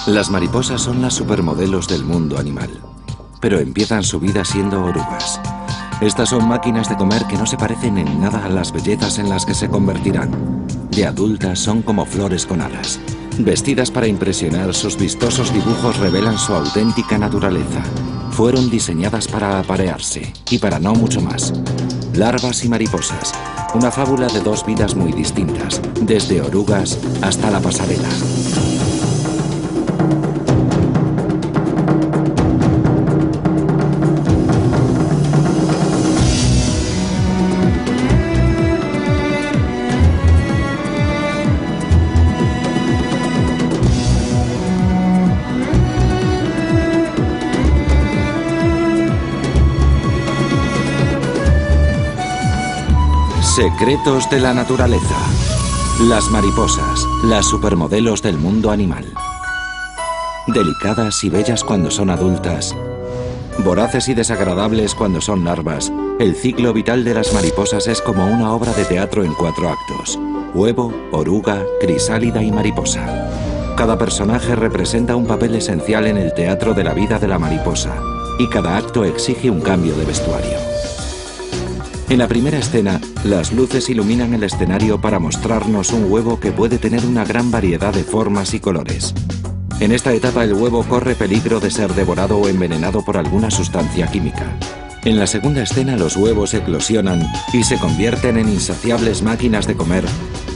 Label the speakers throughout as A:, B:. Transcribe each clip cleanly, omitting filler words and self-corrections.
A: Las mariposas son las supermodelos del mundo animal, pero empiezan su vida siendo orugas. Estas son máquinas de comer que no se parecen en nada a las bellezas en las que se convertirán. De adultas son como flores con alas. Vestidas para impresionar, sus vistosos dibujos revelan su auténtica naturaleza. Fueron diseñadas para aparearse y para no mucho más. Larvas y mariposas, una fábula de dos vidas muy distintas, desde orugas hasta la pasarela. Secretos de la naturaleza. Las mariposas, las supermodelos del mundo animal. Delicadas y bellas cuando son adultas, voraces y desagradables cuando son larvas, el ciclo vital de las mariposas es como una obra de teatro en 4 actos: huevo, oruga, crisálida y mariposa. Cada personaje representa un papel esencial en el teatro de la vida de la mariposa, y cada acto exige un cambio de vestuario. En la primera escena, las luces iluminan el escenario para mostrarnos un huevo que puede tener una gran variedad de formas y colores. En esta etapa el huevo corre peligro de ser devorado o envenenado por alguna sustancia química. En la segunda escena los huevos eclosionan y se convierten en insaciables máquinas de comer,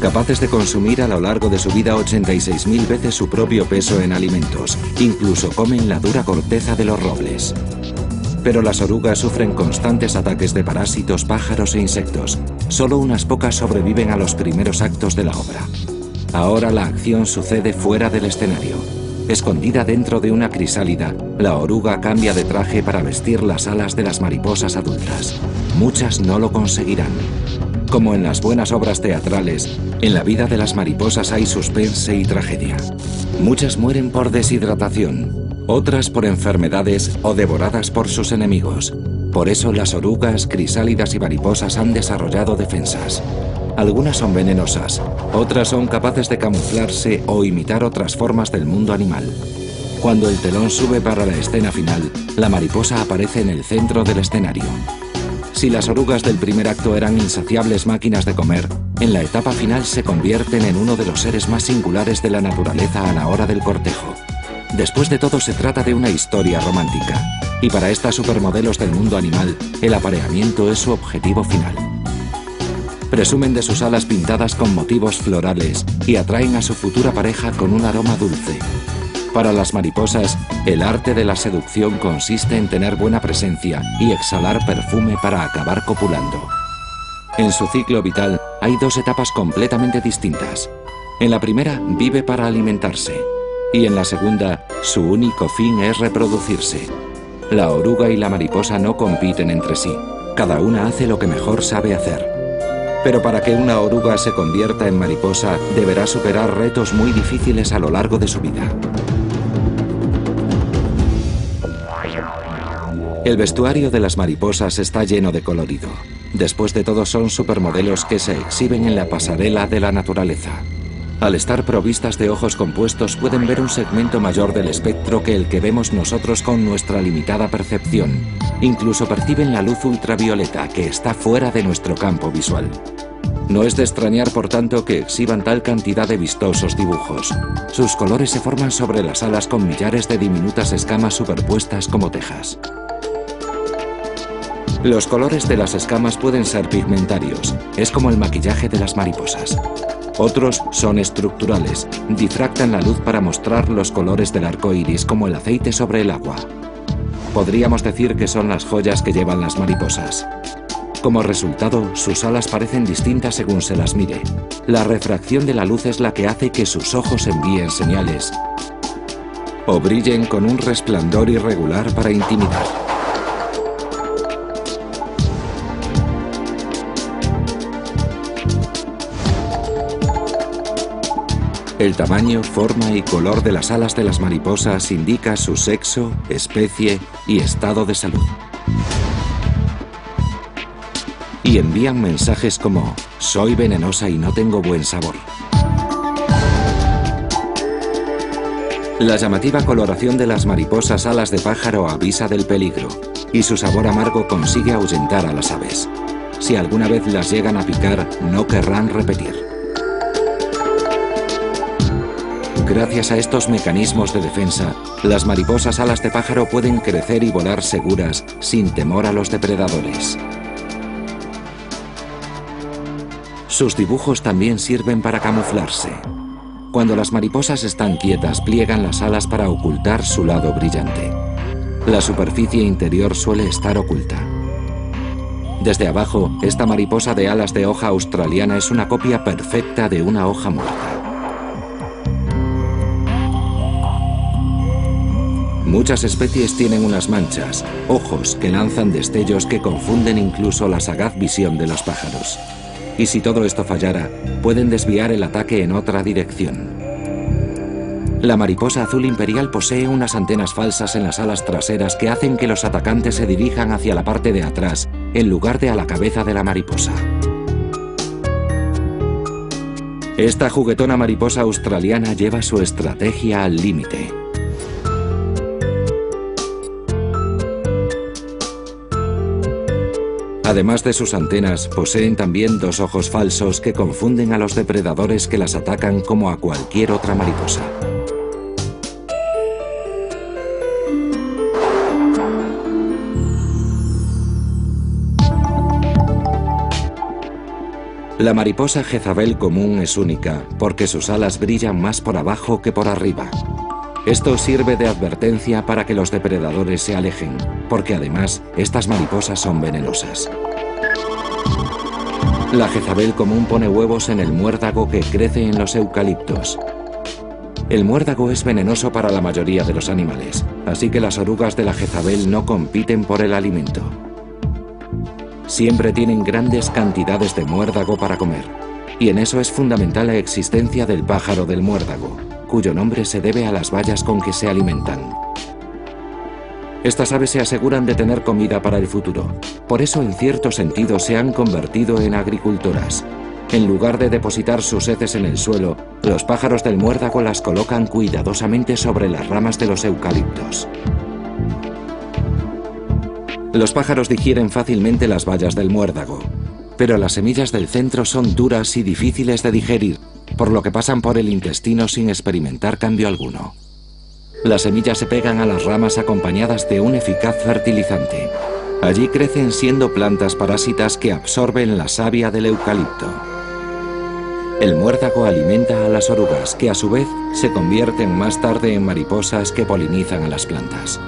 A: capaces de consumir a lo largo de su vida 86.000 veces su propio peso en alimentos. Incluso comen la dura corteza de los robles. Pero las orugas sufren constantes ataques de parásitos, pájaros e insectos. Solo unas pocas sobreviven a los primeros actos de la obra. Ahora la acción sucede fuera del escenario. Escondida dentro de una crisálida, la oruga cambia de traje para vestir las alas de las mariposas adultas. Muchas no lo conseguirán. Como en las buenas obras teatrales, en la vida de las mariposas hay suspense y tragedia. Muchas mueren por deshidratación, otras por enfermedades o devoradas por sus enemigos. Por eso las orugas, crisálidas y mariposas han desarrollado defensas. Algunas son venenosas, otras son capaces de camuflarse o imitar otras formas del mundo animal. Cuando el telón sube para la escena final, la mariposa aparece en el centro del escenario. Si las orugas del primer acto eran insaciables máquinas de comer, en la etapa final se convierten en uno de los seres más singulares de la naturaleza a la hora del cortejo. Después de todo se trata de una historia romántica, y para estas supermodelos del mundo animal, el apareamiento es su objetivo final. Presumen de sus alas pintadas con motivos florales y atraen a su futura pareja con un aroma dulce. Para las mariposas, el arte de la seducción consiste en tener buena presencia y exhalar perfume para acabar copulando. En su ciclo vital hay 2 etapas completamente distintas. En la primera vive para alimentarse, y en la segunda su único fin es reproducirse. La oruga y la mariposa no compiten entre sí, cada una hace lo que mejor sabe hacer. Pero para que una oruga se convierta en mariposa, deberá superar retos muy difíciles a lo largo de su vida. El vestuario de las mariposas está lleno de colorido. Después de todo son supermodelos que se exhiben en la pasarela de la naturaleza. Al estar provistas de ojos compuestos pueden ver un segmento mayor del espectro que el que vemos nosotros con nuestra limitada percepción. Incluso perciben la luz ultravioleta que está fuera de nuestro campo visual. No es de extrañar, por tanto, que exhiban tal cantidad de vistosos dibujos. Sus colores se forman sobre las alas con millares de diminutas escamas superpuestas como tejas. Los colores de las escamas pueden ser pigmentarios, es como el maquillaje de las mariposas. Otros son estructurales, difractan la luz para mostrar los colores del arco iris como el aceite sobre el agua. Podríamos decir que son las joyas que llevan las mariposas. Como resultado, sus alas parecen distintas según se las mire. La refracción de la luz es la que hace que sus ojos envíen señales o brillen con un resplandor irregular para intimidar. El tamaño, forma y color de las alas de las mariposas indica su sexo, especie y estado de salud. Y envían mensajes como: soy venenosa y no tengo buen sabor. La llamativa coloración de las mariposas alas de pájaro avisa del peligro, y su sabor amargo consigue ahuyentar a las aves. Si alguna vez las llegan a picar, no querrán repetir. Gracias a estos mecanismos de defensa, las mariposas alas de pájaro pueden crecer y volar seguras sin temor a los depredadores. Sus dibujos también sirven para camuflarse. Cuando las mariposas están quietas, pliegan las alas para ocultar su lado brillante. La superficie interior suele estar oculta. Desde abajo, esta mariposa de alas de hoja australiana es una copia perfecta de una hoja muerta. Muchas especies tienen unas manchas, ojos que lanzan destellos que confunden incluso la sagaz visión de los pájaros. Y si todo esto fallara, pueden desviar el ataque en otra dirección. La mariposa azul imperial posee unas antenas falsas en las alas traseras que hacen que los atacantes se dirijan hacia la parte de atrás, en lugar de a la cabeza de la mariposa. Esta juguetona mariposa australiana lleva su estrategia al límite. Además de sus antenas, poseen también dos ojos falsos que confunden a los depredadores que las atacan como a cualquier otra mariposa. La mariposa Jezabel común es única porque sus alas brillan más por abajo que por arriba. Esto sirve de advertencia para que los depredadores se alejen, porque además estas mariposas son venenosas. La Jezabel común pone huevos en el muérdago que crece en los eucaliptos. El muérdago es venenoso para la mayoría de los animales, así que las orugas de la Jezabel no compiten por el alimento. Siempre tienen grandes cantidades de muérdago para comer, y en eso es fundamental la existencia del pájaro del muérdago, cuyo nombre se debe a las bayas con que se alimentan. Estas aves se aseguran de tener comida para el futuro. Por eso, en cierto sentido, se han convertido en agricultoras. En lugar de depositar sus heces en el suelo, los pájaros del muérdago las colocan cuidadosamente sobre las ramas de los eucaliptos. Los pájaros digieren fácilmente las bayas del muérdago, pero las semillas del centro son duras y difíciles de digerir, por lo que pasan por el intestino sin experimentar cambio alguno. Las semillas se pegan a las ramas acompañadas de un eficaz fertilizante. Allí crecen siendo plantas parásitas que absorben la savia del eucalipto. El muérdago alimenta a las orugas, que a su vez se convierten más tarde en mariposas que polinizan a las plantas.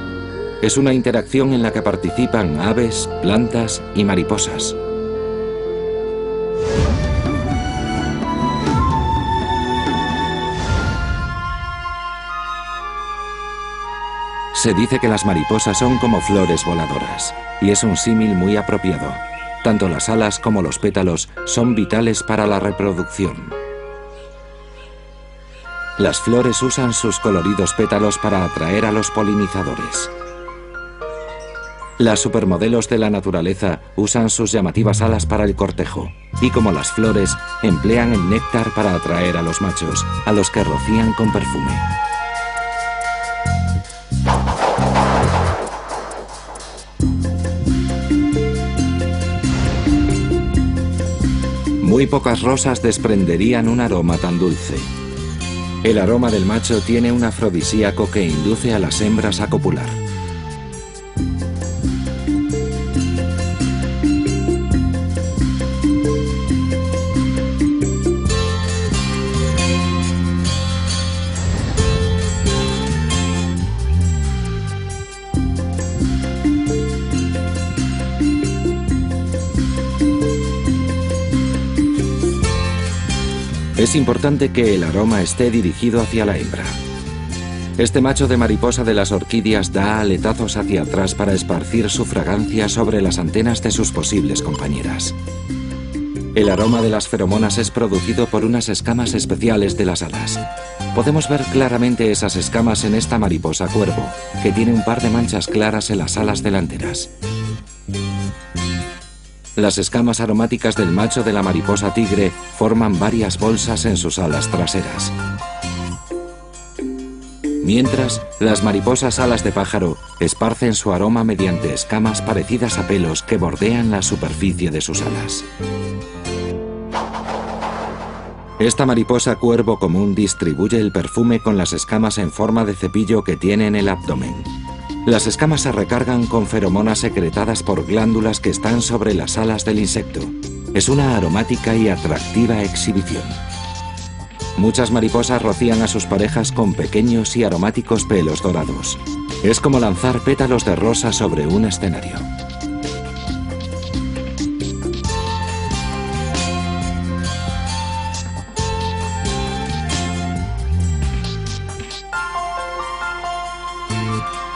A: Es una interacción en la que participan aves, plantas y mariposas. Se dice que las mariposas son como flores voladoras, y es un símil muy apropiado. Tanto las alas como los pétalos son vitales para la reproducción. Las flores usan sus coloridos pétalos para atraer a los polinizadores. Las supermodelos de la naturaleza usan sus llamativas alas para el cortejo, y como las flores, emplean el néctar para atraer a los machos, a los que rocían con perfume. Muy pocas rosas desprenderían un aroma tan dulce. El aroma del macho tiene un afrodisíaco que induce a las hembras a copular. Es importante que el aroma esté dirigido hacia la hembra. Este macho de mariposa de las orquídeas da aletazos hacia atrás para esparcir su fragancia sobre las antenas de sus posibles compañeras. El aroma de las feromonas es producido por unas escamas especiales de las alas. Podemos ver claramente esas escamas en esta mariposa cuervo, que tiene un par de manchas claras en las alas delanteras. Las escamas aromáticas del macho de la mariposa tigre forman varias bolsas en sus alas traseras. Mientras, las mariposas alas de pájaro esparcen su aroma mediante escamas parecidas a pelos que bordean la superficie de sus alas. Esta mariposa cuervo común distribuye el perfume con las escamas en forma de cepillo que tiene en el abdomen. Las escamas se recargan con feromonas secretadas por glándulas que están sobre las alas del insecto. Es una aromática y atractiva exhibición. Muchas mariposas rocían a sus parejas con pequeños y aromáticos pelos dorados. Es como lanzar pétalos de rosa sobre un escenario.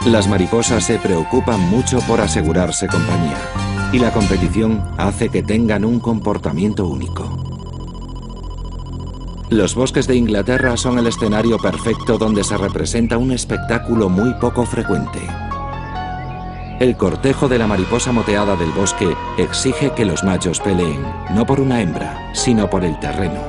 A: Las mariposas se preocupan mucho por asegurarse compañía, y la competición hace que tengan un comportamiento único. Los bosques de Inglaterra son el escenario perfecto donde se representa un espectáculo muy poco frecuente. El cortejo de la mariposa moteada del bosque exige que los machos peleen, no por una hembra, sino por el terreno.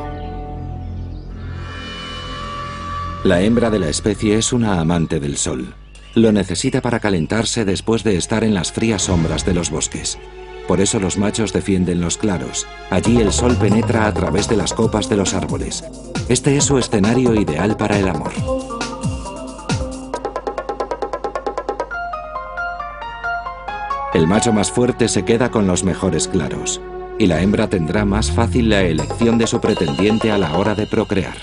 A: La hembra de la especie es una amante del sol. Lo necesita para calentarse después de estar en las frías sombras de los bosques. Por eso los machos defienden los claros. Allí el sol penetra a través de las copas de los árboles. Este es su escenario ideal para el amor. El macho más fuerte se queda con los mejores claros, y la hembra tendrá más fácil la elección de su pretendiente a la hora de procrear.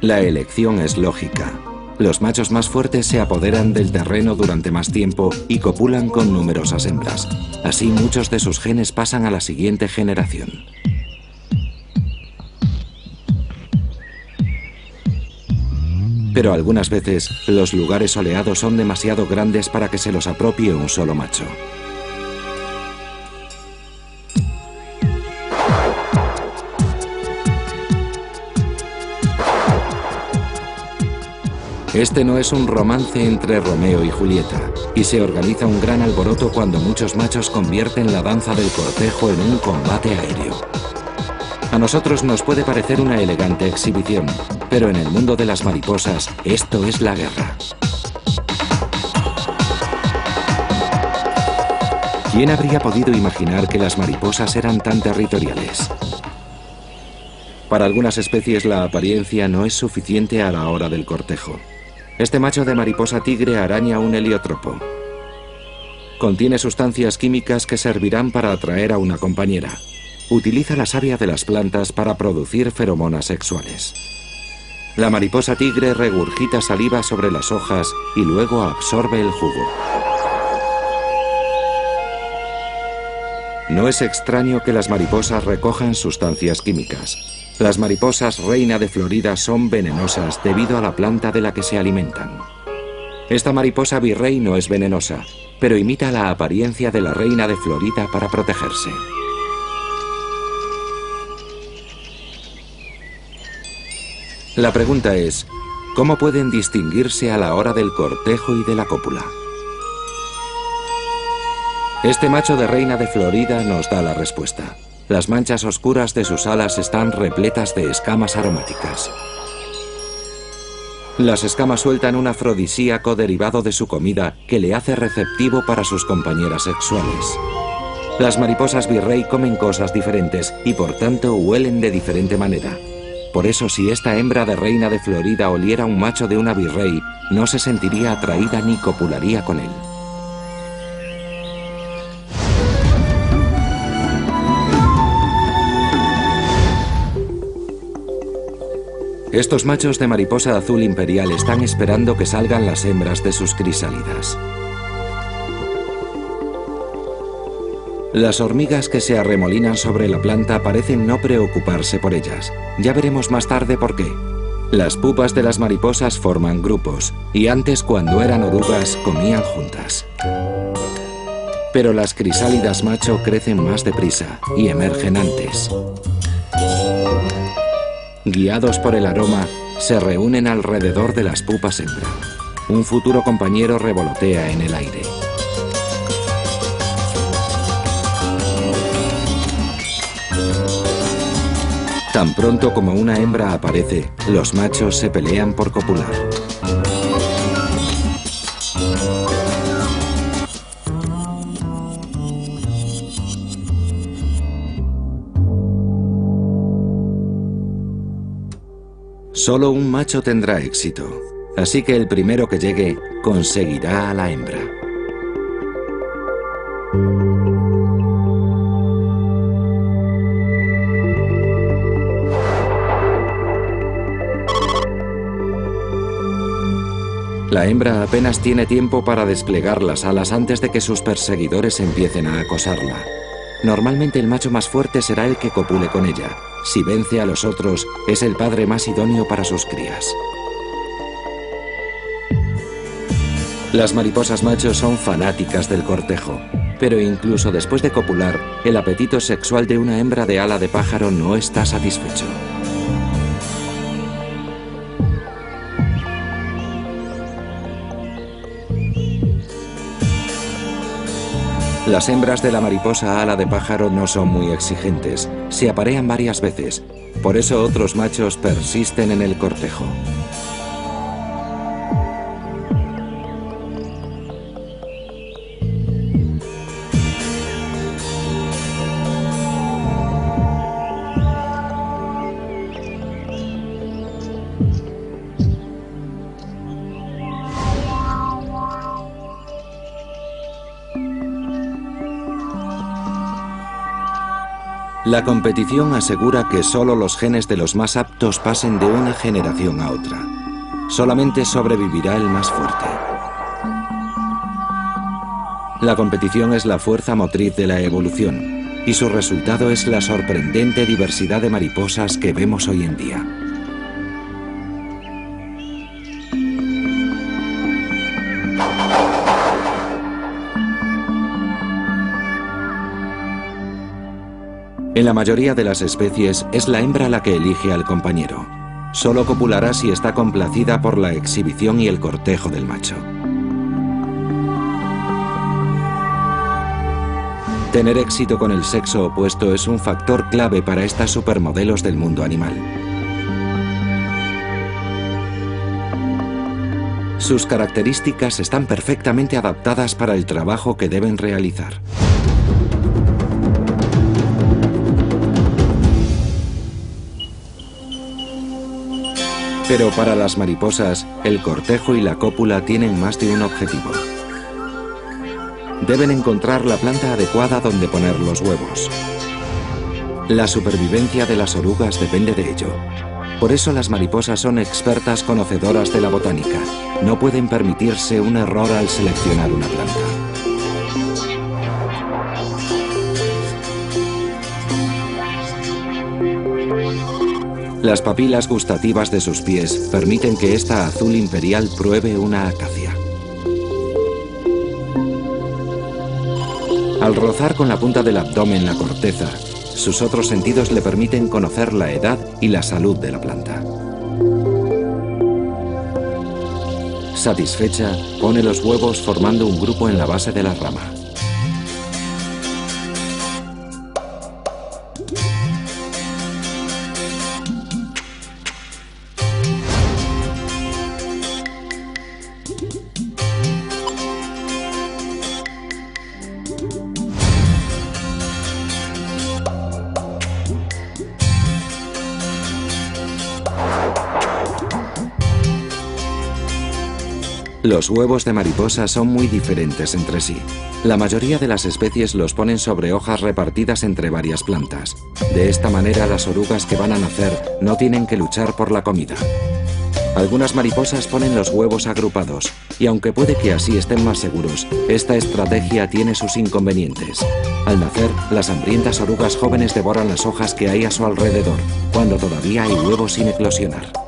A: La elección es lógica. Los machos más fuertes se apoderan del terreno durante más tiempo y copulan con numerosas hembras. Así muchos de sus genes pasan a la siguiente generación. Pero algunas veces los lugares soleados son demasiado grandes para que se los apropie un solo macho. Este no es un romance entre Romeo y Julieta, y se organiza un gran alboroto cuando muchos machos convierten la danza del cortejo en un combate aéreo. A nosotros nos puede parecer una elegante exhibición, pero en el mundo de las mariposas esto es la guerra. ¿Quién habría podido imaginar que las mariposas eran tan territoriales? Para algunas especies la apariencia no es suficiente a la hora del cortejo. Este macho de mariposa tigre araña un heliotropo. Contiene sustancias químicas que servirán para atraer a una compañera. Utiliza la savia de las plantas para producir feromonas sexuales. La mariposa tigre regurgita saliva sobre las hojas y luego absorbe el jugo. No es extraño que las mariposas recojan sustancias químicas. Las mariposas reina de Florida son venenosas debido a la planta de la que se alimentan. Esta mariposa virrey no es venenosa, pero imita la apariencia de la reina de Florida para protegerse. La pregunta es, ¿cómo pueden distinguirse a la hora del cortejo y de la cópula? Este macho de reina de Florida nos da la respuesta. Las manchas oscuras de sus alas están repletas de escamas aromáticas. Las escamas sueltan un afrodisíaco derivado de su comida que le hace receptivo para sus compañeras sexuales. Las mariposas virrey comen cosas diferentes y por tanto huelen de diferente manera. Por eso si esta hembra de reina de Florida oliera un macho de una virrey, no se sentiría atraída ni copularía con él. Estos machos de mariposa azul imperial están esperando que salgan las hembras de sus crisálidas. Las hormigas que se arremolinan sobre la planta parecen no preocuparse por ellas. Ya veremos más tarde por qué. Las pupas de las mariposas forman grupos, y antes, cuando eran orugas, comían juntas. Pero las crisálidas macho crecen más deprisa y emergen antes. Guiados por el aroma, se reúnen alrededor de las pupas hembra. Un futuro compañero revolotea en el aire. Tan pronto como una hembra aparece, los machos se pelean por copular. Solo un macho tendrá éxito, así que el primero que llegue conseguirá a la hembra. La hembra apenas tiene tiempo para desplegar las alas antes de que sus perseguidores empiecen a acosarla. Normalmente el macho más fuerte será el que copule con ella. Si vence a los otros, es el padre más idóneo para sus crías. Las mariposas machos son fanáticas del cortejo, pero incluso después de copular, el apetito sexual de una hembra de ala de pájaro no está satisfecho. Las hembras de la mariposa ala de pájaro no son muy exigentes, se aparean varias veces, por eso otros machos persisten en el cortejo. La competición asegura que solo los genes de los más aptos pasen de una generación a otra. Solamente sobrevivirá el más fuerte. La competición es la fuerza motriz de la evolución, y su resultado es la sorprendente diversidad de mariposas que vemos hoy en día. En la mayoría de las especies es la hembra la que elige al compañero. Solo copulará si está complacida por la exhibición y el cortejo del macho. Tener éxito con el sexo opuesto es un factor clave para estas supermodelos del mundo animal. Sus características están perfectamente adaptadas para el trabajo que deben realizar. Pero para las mariposas, el cortejo y la cópula tienen más de un objetivo. Deben encontrar la planta adecuada donde poner los huevos. La supervivencia de las orugas depende de ello. Por eso las mariposas son expertas conocedoras de la botánica. No pueden permitirse un error al seleccionar una planta. Las papilas gustativas de sus pies permiten que esta azul imperial pruebe una acacia. Al rozar con la punta del abdomen la corteza, sus otros sentidos le permiten conocer la edad y la salud de la planta. Satisfecha, pone los huevos formando un grupo en la base de la rama. Los huevos de mariposa son muy diferentes entre sí. La mayoría de las especies los ponen sobre hojas repartidas entre varias plantas. De esta manera las orugas que van a nacer no tienen que luchar por la comida. Algunas mariposas ponen los huevos agrupados, y aunque puede que así estén más seguros, esta estrategia tiene sus inconvenientes. Al nacer, las hambrientas orugas jóvenes devoran las hojas que hay a su alrededor, cuando todavía hay huevos sin eclosionar.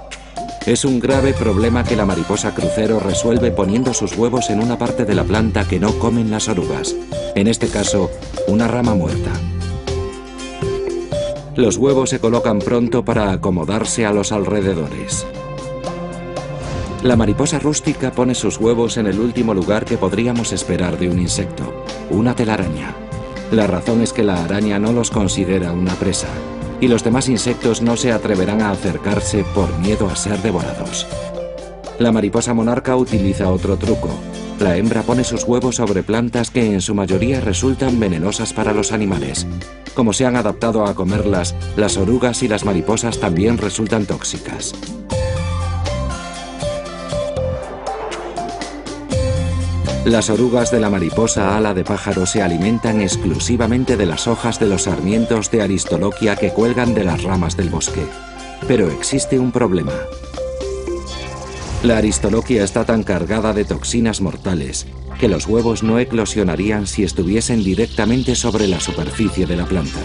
A: Es un grave problema que la mariposa crucero resuelve poniendo sus huevos en una parte de la planta que no comen las orugas, en este caso, una rama muerta. Los huevos se colocan pronto para acomodarse a los alrededores. La mariposa rústica pone sus huevos en el último lugar que podríamos esperar de un insecto, una telaraña. La razón es que la araña no los considera una presa, y los demás insectos no se atreverán a acercarse por miedo a ser devorados. La mariposa monarca utiliza otro truco. La hembra pone sus huevos sobre plantas que en su mayoría resultan venenosas para los animales. Como se han adaptado a comerlas, las orugas y las mariposas también resultan tóxicas. Las orugas de la mariposa ala de pájaro se alimentan exclusivamente de las hojas de los sarmientos de Aristoloquia que cuelgan de las ramas del bosque. Pero existe un problema. La Aristoloquia está tan cargada de toxinas mortales que los huevos no eclosionarían si estuviesen directamente sobre la superficie de la planta.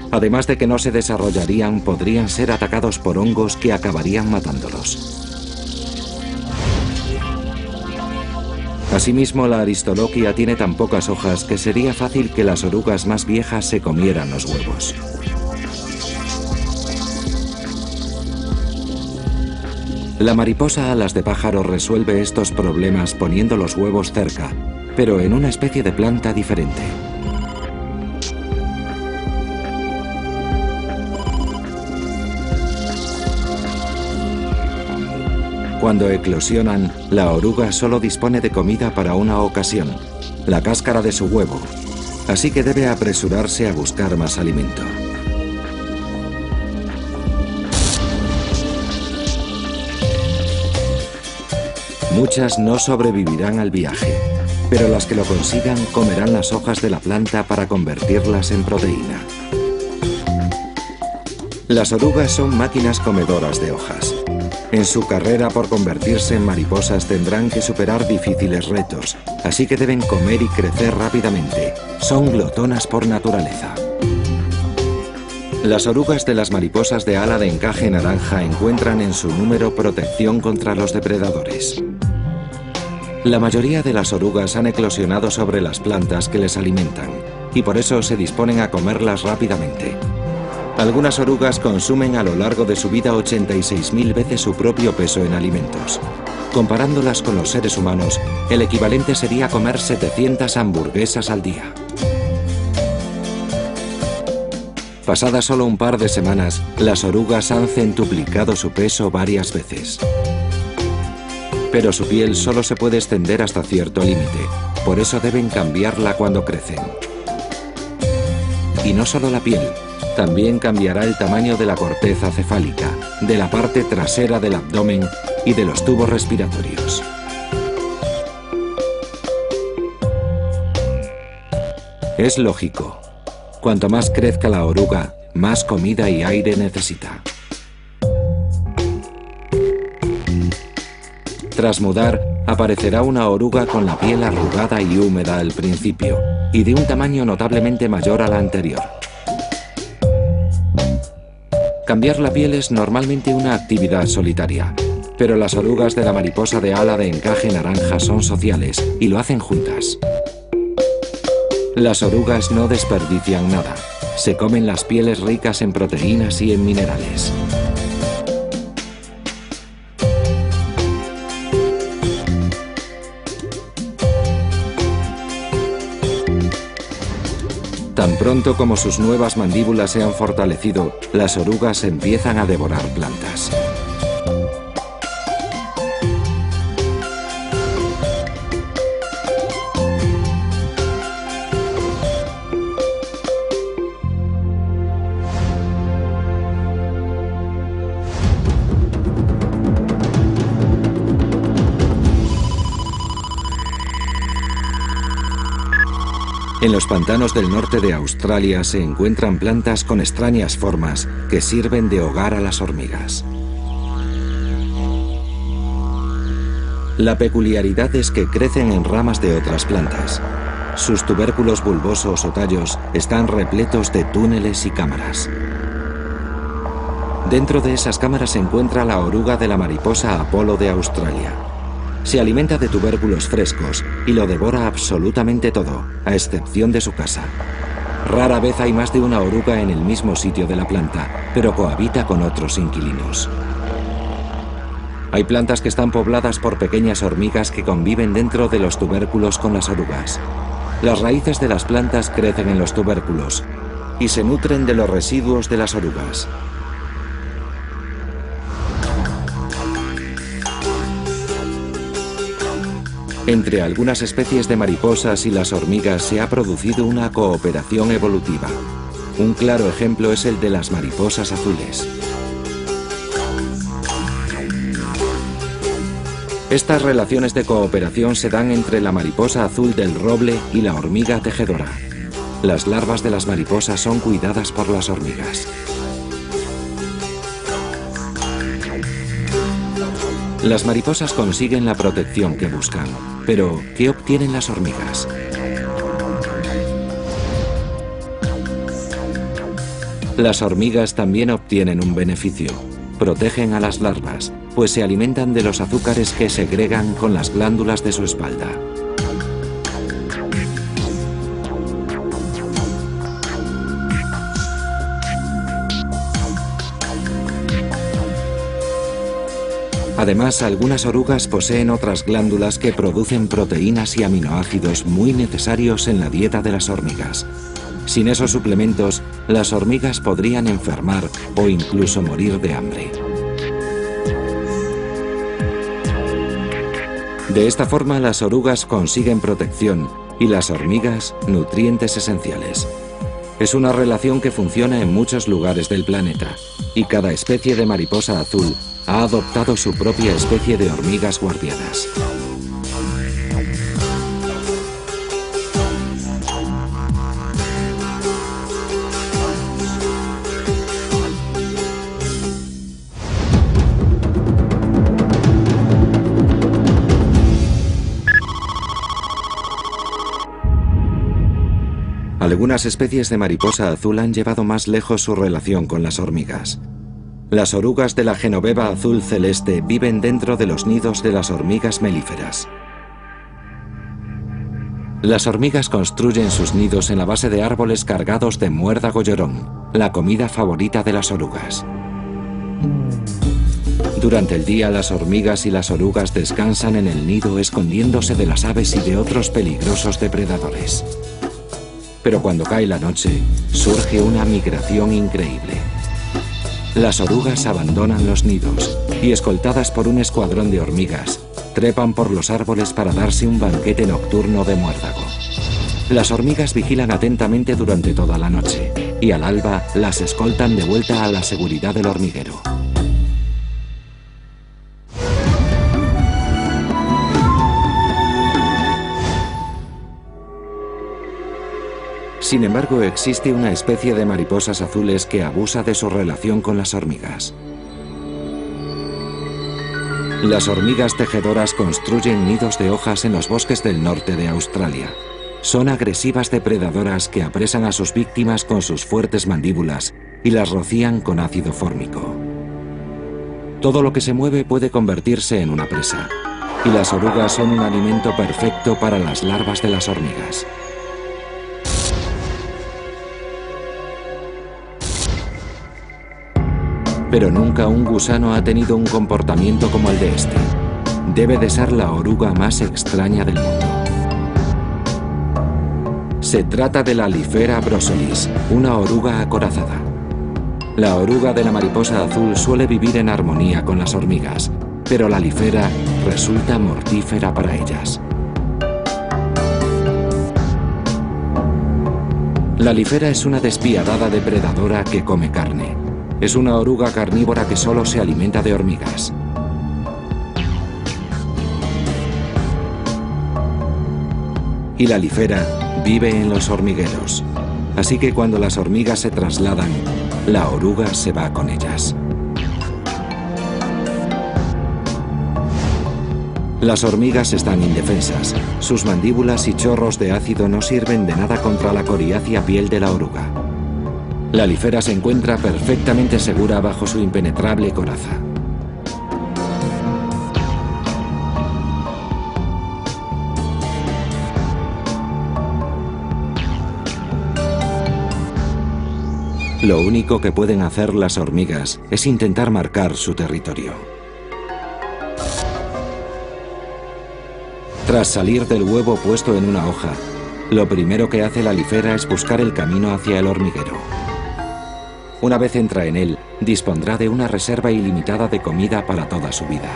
A: Además de que no se desarrollarían, podrían ser atacados por hongos que acabarían matándolos. Asimismo, la Aristoloquia tiene tan pocas hojas que sería fácil que las orugas más viejas se comieran los huevos. La mariposa alas de pájaro resuelve estos problemas poniendo los huevos cerca, pero en una especie de planta diferente. Cuando eclosionan, la oruga solo dispone de comida para una ocasión, la cáscara de su huevo, así que debe apresurarse a buscar más alimento. Muchas no sobrevivirán al viaje, pero las que lo consigan comerán las hojas de la planta para convertirlas en proteína. Las orugas son máquinas comedoras de hojas. En su carrera por convertirse en mariposas tendrán que superar difíciles retos, así que deben comer y crecer rápidamente. Son glotonas por naturaleza. Las orugas de las mariposas de ala de encaje naranja encuentran en su número protección contra los depredadores. La mayoría de las orugas han eclosionado sobre las plantas que les alimentan, y por eso se disponen a comerlas rápidamente. Algunas orugas consumen a lo largo de su vida 86.000 veces su propio peso en alimentos. Comparándolas con los seres humanos, el equivalente sería comer 700 hamburguesas al día. Pasadas solo un par de semanas, las orugas han centuplicado su peso varias veces. Pero su piel solo se puede extender hasta cierto límite, por eso deben cambiarla cuando crecen. Y no solo la piel, también cambiará el tamaño de la corteza cefálica, de la parte trasera del abdomen y de los tubos respiratorios. Es lógico. Cuanto más crezca la oruga, más comida y aire necesita. Tras mudar, aparecerá una oruga con la piel arrugada y húmeda al principio, y de un tamaño notablemente mayor a la anterior. Cambiar la piel es normalmente una actividad solitaria, pero las orugas de la mariposa de ala de encaje naranja son sociales y lo hacen juntas. Las orugas no desperdician nada, se comen las pieles ricas en proteínas y en minerales. Tan pronto como sus nuevas mandíbulas se han fortalecido, las orugas empiezan a devorar plantas. En los pantanos del norte de Australia se encuentran plantas con extrañas formas que sirven de hogar a las hormigas. La peculiaridad es que crecen en ramas de otras plantas. Sus tubérculos bulbosos o tallos están repletos de túneles y cámaras. Dentro de esas cámaras se encuentra la oruga de la mariposa Apolo de Australia. Se alimenta de tubérculos frescos y lo devora absolutamente todo, a excepción de su casa. Rara vez hay más de una oruga en el mismo sitio de la planta, pero cohabita con otros inquilinos. Hay plantas que están pobladas por pequeñas hormigas que conviven dentro de los tubérculos con las orugas. Las raíces de las plantas crecen en los tubérculos y se nutren de los residuos de las orugas. Entre algunas especies de mariposas y las hormigas se ha producido una cooperación evolutiva. Un claro ejemplo es el de las mariposas azules. Estas relaciones de cooperación se dan entre la mariposa azul del roble y la hormiga tejedora. Las larvas de las mariposas son cuidadas por las hormigas. Las mariposas consiguen la protección que buscan, pero ¿qué obtienen las hormigas? Las hormigas también obtienen un beneficio. Protegen a las larvas, pues se alimentan de los azúcares que segregan con las glándulas de su espalda. Además, algunas orugas poseen otras glándulas que producen proteínas y aminoácidos muy necesarios en la dieta de las hormigas. Sin esos suplementos, las hormigas podrían enfermar o incluso morir de hambre. De esta forma, las orugas consiguen protección y las hormigas nutrientes esenciales. Es una relación que funciona en muchos lugares del planeta y cada especie de mariposa azul ha adoptado su propia especie de hormigas guardianas. Algunas especies de mariposa azul han llevado más lejos su relación con las hormigas. Las orugas de la genoveva azul celeste viven dentro de los nidos de las hormigas melíferas. Las hormigas construyen sus nidos en la base de árboles cargados de muérdago llorón, la comida favorita de las orugas. Durante el día, las hormigas y las orugas descansan en el nido escondiéndose de las aves y de otros peligrosos depredadores. Pero cuando cae la noche, surge una migración increíble. Las orugas abandonan los nidos y, escoltadas por un escuadrón de hormigas, trepan por los árboles para darse un banquete nocturno de muérdago. Las hormigas vigilan atentamente durante toda la noche y al alba las escoltan de vuelta a la seguridad del hormiguero. Sin embargo, existe una especie de mariposas azules que abusa de su relación con las hormigas. Las hormigas tejedoras construyen nidos de hojas en los bosques del norte de Australia. Son agresivas depredadoras que apresan a sus víctimas con sus fuertes mandíbulas y las rocían con ácido fórmico. Todo lo que se mueve puede convertirse en una presa, y las orugas son un alimento perfecto para las larvas de las hormigas. Pero nunca un gusano ha tenido un comportamiento como el de este. Debe de ser la oruga más extraña del mundo. Se trata de la Lifera brossolis, una oruga acorazada. La oruga de la mariposa azul suele vivir en armonía con las hormigas, pero la Lifera resulta mortífera para ellas. La Lifera es una despiadada depredadora que come carne. Es una oruga carnívora que solo se alimenta de hormigas. Y la Lifera vive en los hormigueros. Así que cuando las hormigas se trasladan, la oruga se va con ellas. Las hormigas están indefensas. Sus mandíbulas y chorros de ácido no sirven de nada contra la coriácea piel de la oruga. La Lifera se encuentra perfectamente segura bajo su impenetrable coraza. Lo único que pueden hacer las hormigas es intentar marcar su territorio. Tras salir del huevo puesto en una hoja, lo primero que hace la alífera es buscar el camino hacia el hormiguero. Una vez entra en él, dispondrá de una reserva ilimitada de comida para toda su vida.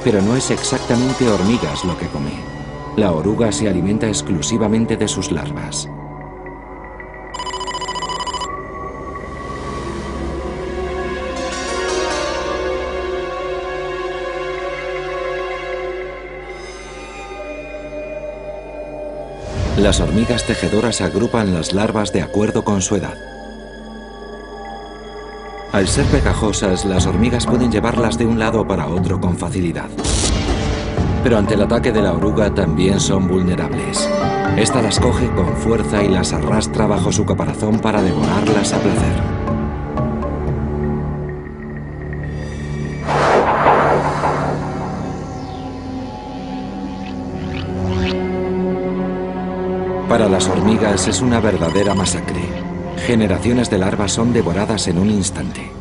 A: Pero no es exactamente hormigas lo que come. La oruga se alimenta exclusivamente de sus larvas. Las hormigas tejedoras agrupan las larvas de acuerdo con su edad. Al ser pegajosas, las hormigas pueden llevarlas de un lado para otro con facilidad. Pero ante el ataque de la oruga también son vulnerables. Esta las coge con fuerza y las arrastra bajo su caparazón para devorarlas a placer. Para las hormigas es una verdadera masacre. Generaciones de larvas son devoradas en un instante.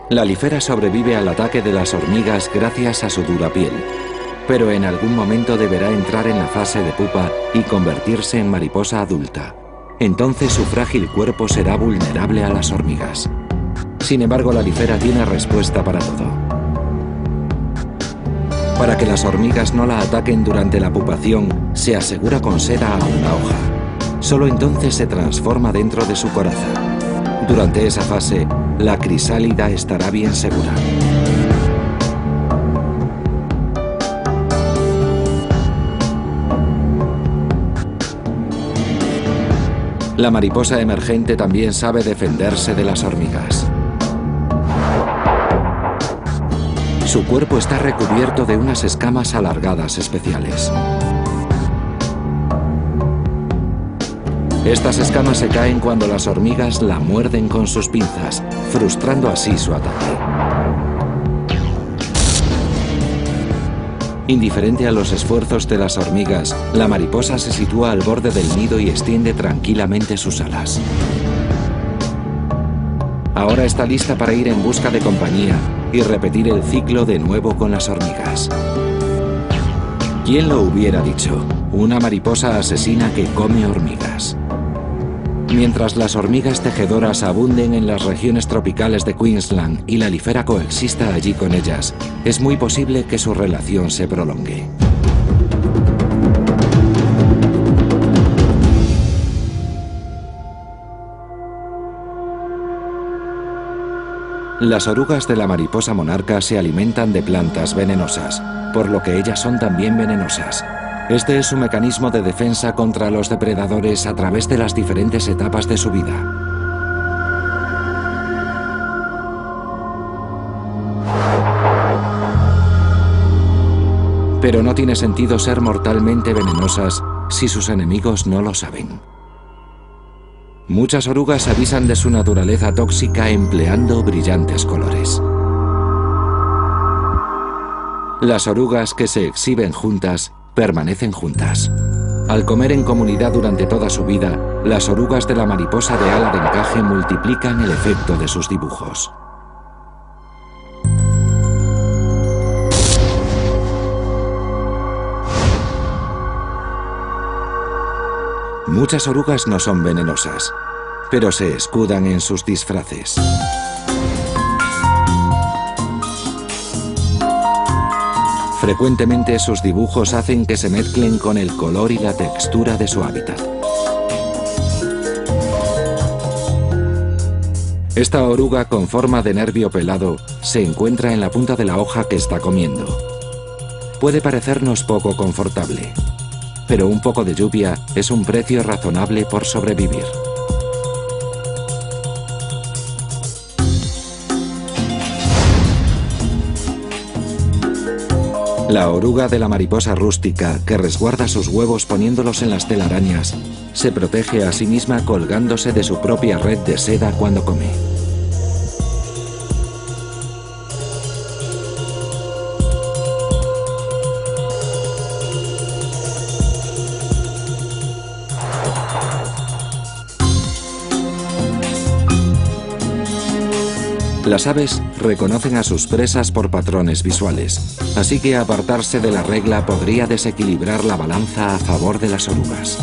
A: La alífera sobrevive al ataque de las hormigas gracias a su dura piel, pero en algún momento deberá entrar en la fase de pupa y convertirse en mariposa adulta. Entonces su frágil cuerpo será vulnerable a las hormigas. Sin embargo, la alífera tiene respuesta para todo. Para que las hormigas no la ataquen durante la pupación, se asegura con seda a una hoja. Solo entonces se transforma dentro de su coraza. Durante esa fase, la crisálida estará bien segura. La mariposa emergente también sabe defenderse de las hormigas. Su cuerpo está recubierto de unas escamas alargadas especiales. Estas escamas se caen cuando las hormigas la muerden con sus pinzas, frustrando así su ataque. Indiferente a los esfuerzos de las hormigas, la mariposa se sitúa al borde del nido y extiende tranquilamente sus alas. Ahora está lista para ir en busca de compañía y repetir el ciclo de nuevo con las hormigas. ¿Quién lo hubiera dicho? Una mariposa asesina que come hormigas. Mientras las hormigas tejedoras abunden en las regiones tropicales de Queensland y la alífera coexista allí con ellas, es muy posible que su relación se prolongue. Las orugas de la mariposa monarca se alimentan de plantas venenosas, por lo que ellas son también venenosas. Este es su mecanismo de defensa contra los depredadores a través de las diferentes etapas de su vida. Pero no tiene sentido ser mortalmente venenosas si sus enemigos no lo saben. Muchas orugas avisan de su naturaleza tóxica empleando brillantes colores. Las orugas que se exhiben juntas permanecen juntas. Al comer en comunidad durante toda su vida, las orugas de la mariposa de ala de encaje multiplican el efecto de sus dibujos. Muchas orugas no son venenosas, pero se escudan en sus disfraces. Frecuentemente sus dibujos hacen que se mezclen con el color y la textura de su hábitat. Esta oruga con forma de nervio pelado se encuentra en la punta de la hoja que está comiendo. Puede parecernos poco confortable, pero un poco de lluvia es un precio razonable por sobrevivir. La oruga de la mariposa rústica, que resguarda sus huevos poniéndolos en las telarañas, se protege a sí misma colgándose de su propia red de seda cuando come. Las aves reconocen a sus presas por patrones visuales, así que apartarse de la regla podría desequilibrar la balanza a favor de las orugas.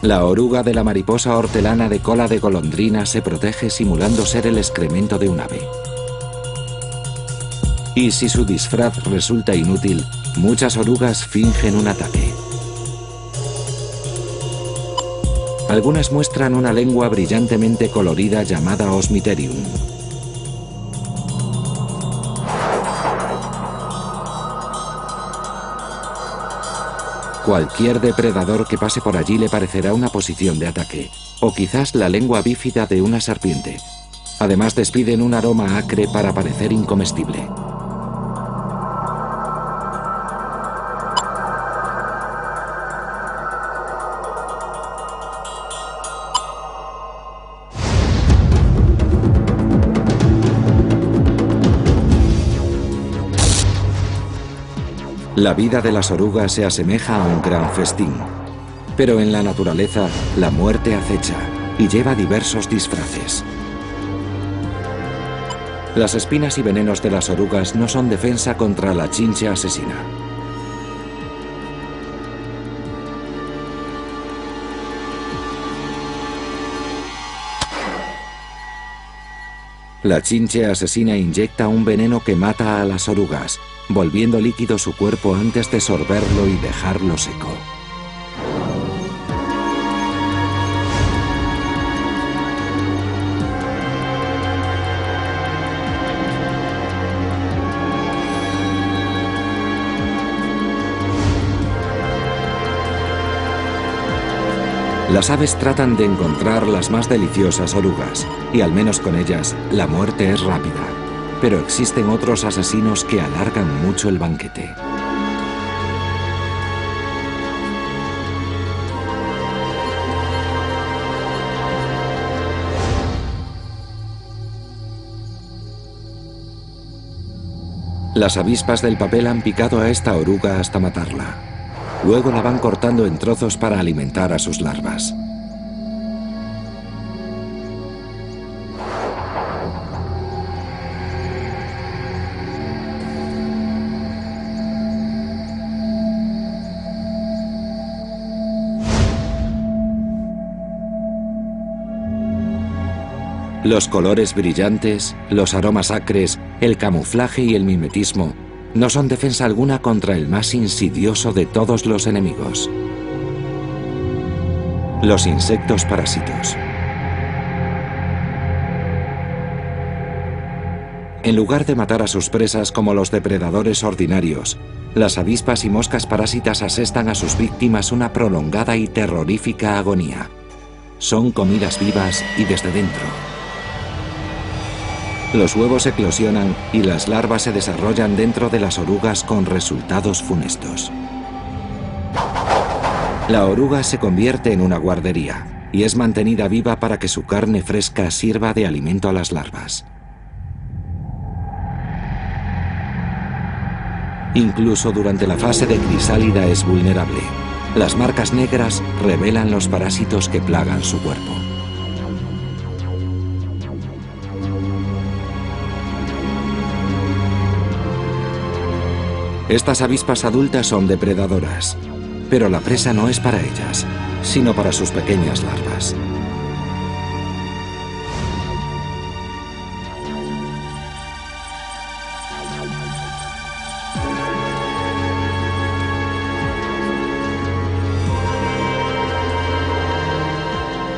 A: La oruga de la mariposa hortelana de cola de golondrina se protege simulando ser el excremento de un ave. Y si su disfraz resulta inútil, muchas orugas fingen un ataque. Algunas muestran una lengua brillantemente colorida llamada Osmiterium. Cualquier depredador que pase por allí le parecerá una posición de ataque, o quizás la lengua bífida de una serpiente. Además despiden un aroma acre para parecer incomestible. La vida de las orugas se asemeja a un gran festín. Pero en la naturaleza, la muerte acecha y lleva diversos disfraces. Las espinas y venenos de las orugas no son defensa contra la chinche asesina. La chinche asesina inyecta un veneno que mata a las orugas, volviendo líquido su cuerpo antes de sorberlo y dejarlo seco. Las aves tratan de encontrar las más deliciosas orugas, y al menos con ellas, la muerte es rápida. Pero existen otros asesinos que alargan mucho el banquete. Las avispas del papel han picado a esta oruga hasta matarla. Luego la van cortando en trozos para alimentar a sus larvas. Los colores brillantes, los aromas acres, el camuflaje y el mimetismo no son defensa alguna contra el más insidioso de todos los enemigos: los insectos parásitos. En lugar de matar a sus presas como los depredadores ordinarios, las avispas y moscas parásitas asestan a sus víctimas una prolongada y terrorífica agonía. Son comidas vivas y desde dentro. Los huevos eclosionan y las larvas se desarrollan dentro de las orugas con resultados funestos. La oruga se convierte en una guardería y es mantenida viva para que su carne fresca sirva de alimento a las larvas. Incluso durante la fase de crisálida es vulnerable. Las marcas negras revelan los parásitos que plagan su cuerpo. Estas avispas adultas son depredadoras, pero la presa no es para ellas, sino para sus pequeñas larvas.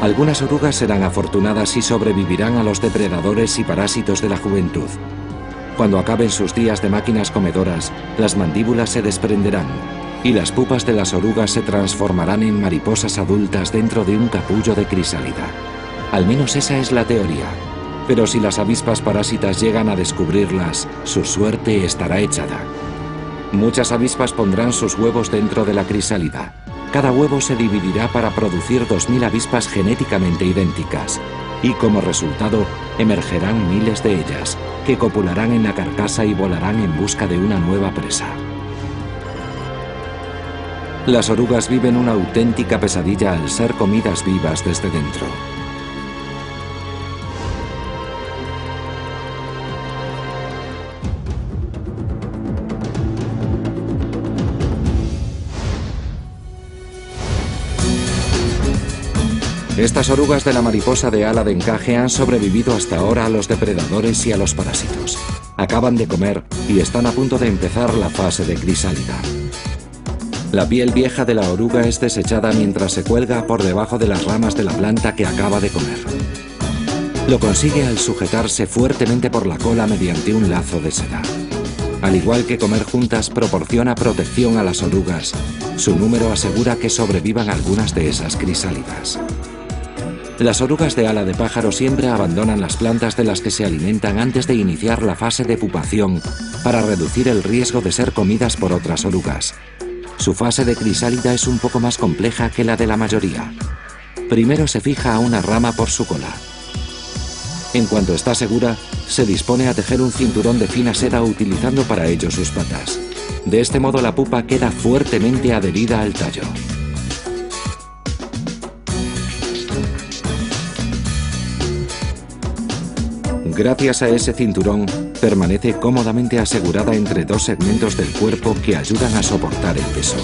A: Algunas orugas serán afortunadas y sobrevivirán a los depredadores y parásitos de la juventud. Cuando acaben sus días de máquinas comedoras, las mandíbulas se desprenderán y las pupas de las orugas se transformarán en mariposas adultas dentro de un capullo de crisálida. Al menos esa es la teoría. Pero si las avispas parásitas llegan a descubrirlas, su suerte estará echada. Muchas avispas pondrán sus huevos dentro de la crisálida. Cada huevo se dividirá para producir 2000 avispas genéticamente idénticas. Y como resultado, emergerán miles de ellas, que copularán en la carcasa y volarán en busca de una nueva presa. Las orugas viven una auténtica pesadilla al ser comidas vivas desde dentro. Estas orugas de la mariposa de ala de encaje han sobrevivido hasta ahora a los depredadores y a los parásitos. Acaban de comer y están a punto de empezar la fase de crisálida. La piel vieja de la oruga es desechada mientras se cuelga por debajo de las ramas de la planta que acaba de comer. Lo consigue al sujetarse fuertemente por la cola mediante un lazo de seda. Al igual que comer juntas proporciona protección a las orugas, su número asegura que sobrevivan algunas de esas crisálidas. Las orugas de ala de pájaro siempre abandonan las plantas de las que se alimentan antes de iniciar la fase de pupación para reducir el riesgo de ser comidas por otras orugas. Su fase de crisálida es un poco más compleja que la de la mayoría. Primero se fija a una rama por su cola. En cuanto está segura, se dispone a tejer un cinturón de fina seda utilizando para ello sus patas. De este modo la pupa queda fuertemente adherida al tallo. Gracias a ese cinturón, permanece cómodamente asegurada entre dos segmentos del cuerpo que ayudan a soportar el peso.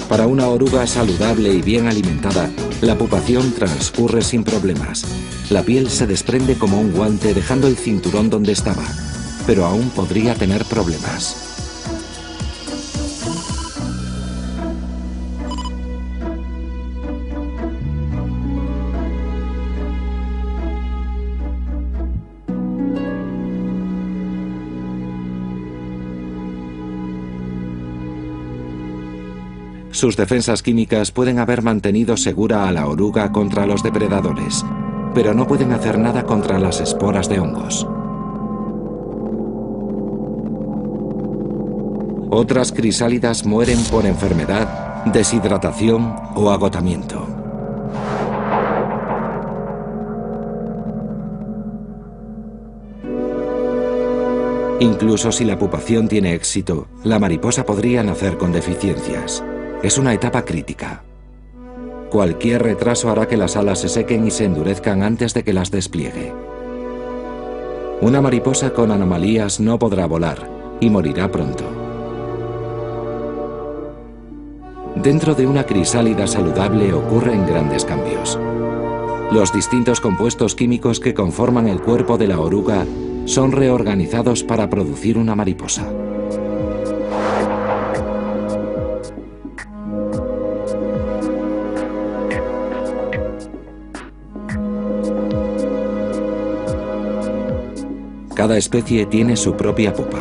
A: Para una oruga saludable y bien alimentada, la pupación transcurre sin problemas. La piel se desprende como un guante dejando el cinturón donde estaba, pero aún podría tener problemas. Sus defensas químicas pueden haber mantenido segura a la oruga contra los depredadores, pero no pueden hacer nada contra las esporas de hongos. Otras crisálidas mueren por enfermedad, deshidratación o agotamiento. Incluso si la pupación tiene éxito, la mariposa podría nacer con deficiencias. Es una etapa crítica. Cualquier retraso hará que las alas se sequen y se endurezcan antes de que las despliegue. Una mariposa con anomalías no podrá volar y morirá pronto. Dentro de una crisálida saludable ocurren grandes cambios. Los distintos compuestos químicos que conforman el cuerpo de la oruga son reorganizados para producir una mariposa. Cada especie tiene su propia pupa.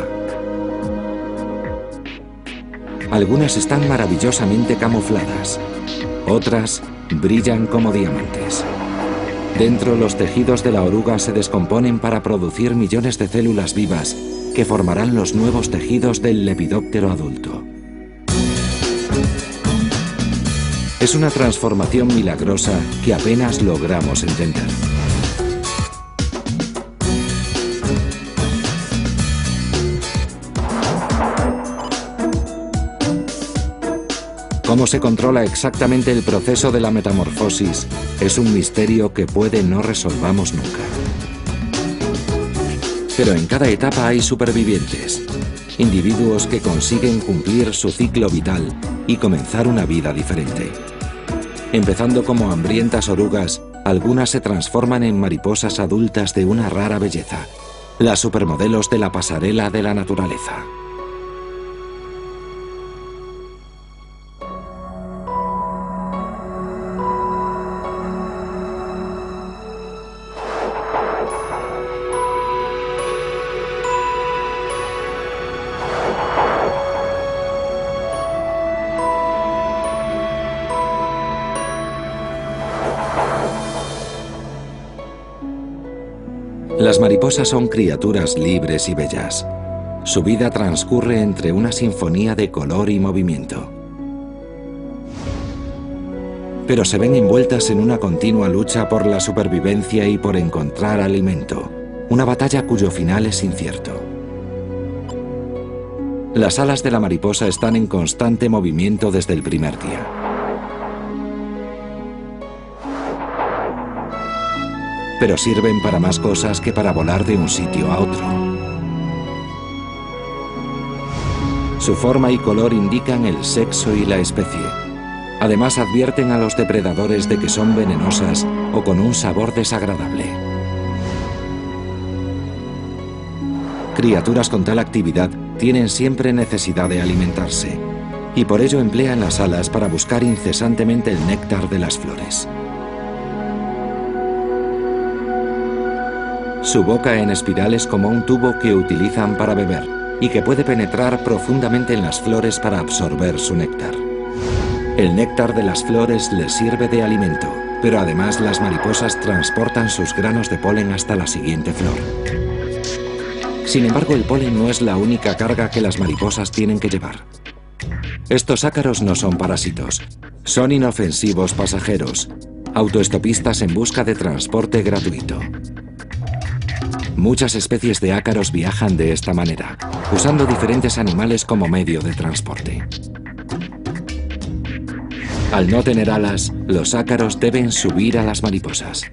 A: Algunas están maravillosamente camufladas, otras brillan como diamantes. Dentro, los tejidos de la oruga se descomponen para producir millones de células vivas que formarán los nuevos tejidos del lepidóptero adulto. Es una transformación milagrosa que apenas logramos entender. Cómo se controla exactamente el proceso de la metamorfosis es un misterio que puede no resolvamos nunca. Pero en cada etapa hay supervivientes, individuos que consiguen cumplir su ciclo vital y comenzar una vida diferente. Empezando como hambrientas orugas, algunas se transforman en mariposas adultas de una rara belleza, las supermodelos de la pasarela de la naturaleza. Las mariposas son criaturas libres y bellas. Su vida transcurre entre una sinfonía de color y movimiento. Pero se ven envueltas en una continua lucha por la supervivencia y por encontrar alimento, una batalla cuyo final es incierto. Las alas de la mariposa están en constante movimiento desde el primer día. Pero sirven para más cosas que para volar de un sitio a otro. Su forma y color indican el sexo y la especie. Además, advierten a los depredadores de que son venenosas o con un sabor desagradable. Criaturas con tal actividad tienen siempre necesidad de alimentarse, y por ello emplean las alas para buscar incesantemente el néctar de las flores. Su boca en espiral es como un tubo que utilizan para beber y que puede penetrar profundamente en las flores para absorber su néctar. El néctar de las flores les sirve de alimento, pero además las mariposas transportan sus granos de polen hasta la siguiente flor. Sin embargo, el polen no es la única carga que las mariposas tienen que llevar. Estos ácaros no son parásitos, son inofensivos pasajeros, autoestopistas en busca de transporte gratuito. Muchas especies de ácaros viajan de esta manera, usando diferentes animales como medio de transporte. Al no tener alas, los ácaros deben subir a las mariposas.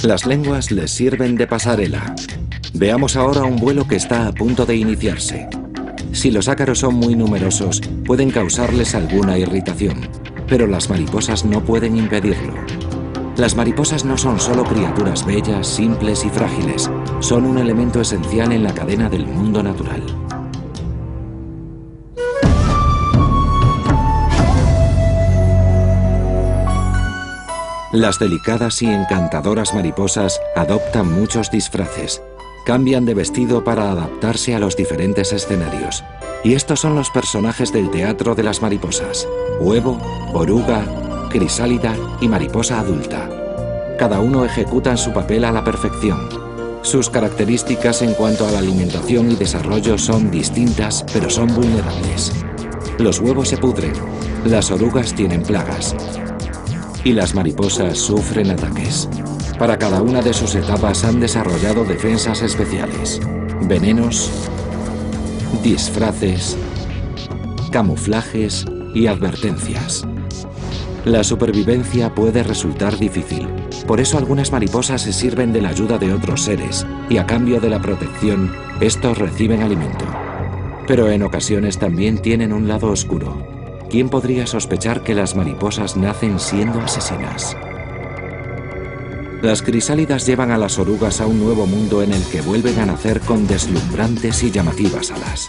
A: Las lenguas les sirven de pasarela. Veamos ahora un vuelo que está a punto de iniciarse. Si los ácaros son muy numerosos, pueden causarles alguna irritación, pero las mariposas no pueden impedirlo. Las mariposas no son solo criaturas bellas, simples y frágiles, son un elemento esencial en la cadena del mundo natural. Las delicadas y encantadoras mariposas adoptan muchos disfraces, cambian de vestido para adaptarse a los diferentes escenarios. Y estos son los personajes del teatro de las mariposas: huevo, oruga, crisálida y mariposa adulta. Cada uno ejecuta su papel a la perfección. Sus características en cuanto a la alimentación y desarrollo son distintas, pero son vulnerables. Los huevos se pudren, las orugas tienen plagas y las mariposas sufren ataques. Para cada una de sus etapas han desarrollado defensas especiales, venenos, disfraces, camuflajes y advertencias. La supervivencia puede resultar difícil. Por eso algunas mariposas se sirven de la ayuda de otros seres y a cambio de la protección, estos reciben alimento. Pero en ocasiones también tienen un lado oscuro. ¿Quién podría sospechar que las mariposas nacen siendo asesinas? Las crisálidas llevan a las orugas a un nuevo mundo en el que vuelven a nacer con deslumbrantes y llamativas alas.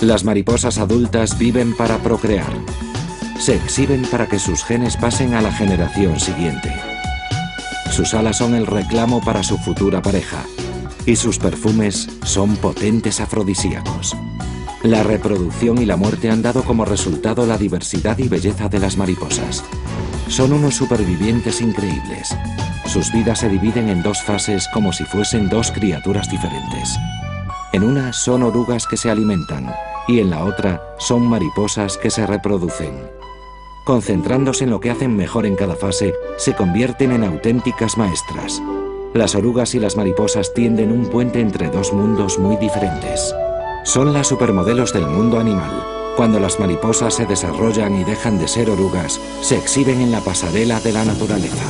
A: Las mariposas adultas viven para procrear. Se exhiben para que sus genes pasen a la generación siguiente. Sus alas son el reclamo para su futura pareja, y sus perfumes son potentes afrodisíacos. La reproducción y la muerte han dado como resultado la diversidad y belleza de las mariposas. Son unos supervivientes increíbles. Sus vidas se dividen en dos fases como si fuesen dos criaturas diferentes. En una son orugas que se alimentan y en la otra son mariposas que se reproducen. Concentrándose en lo que hacen mejor en cada fase, se convierten en auténticas maestras. Las orugas y las mariposas tienden un puente entre dos mundos muy diferentes. Son las supermodelos del mundo animal. Cuando las mariposas se desarrollan y dejan de ser orugas, se exhiben en la pasarela de la naturaleza.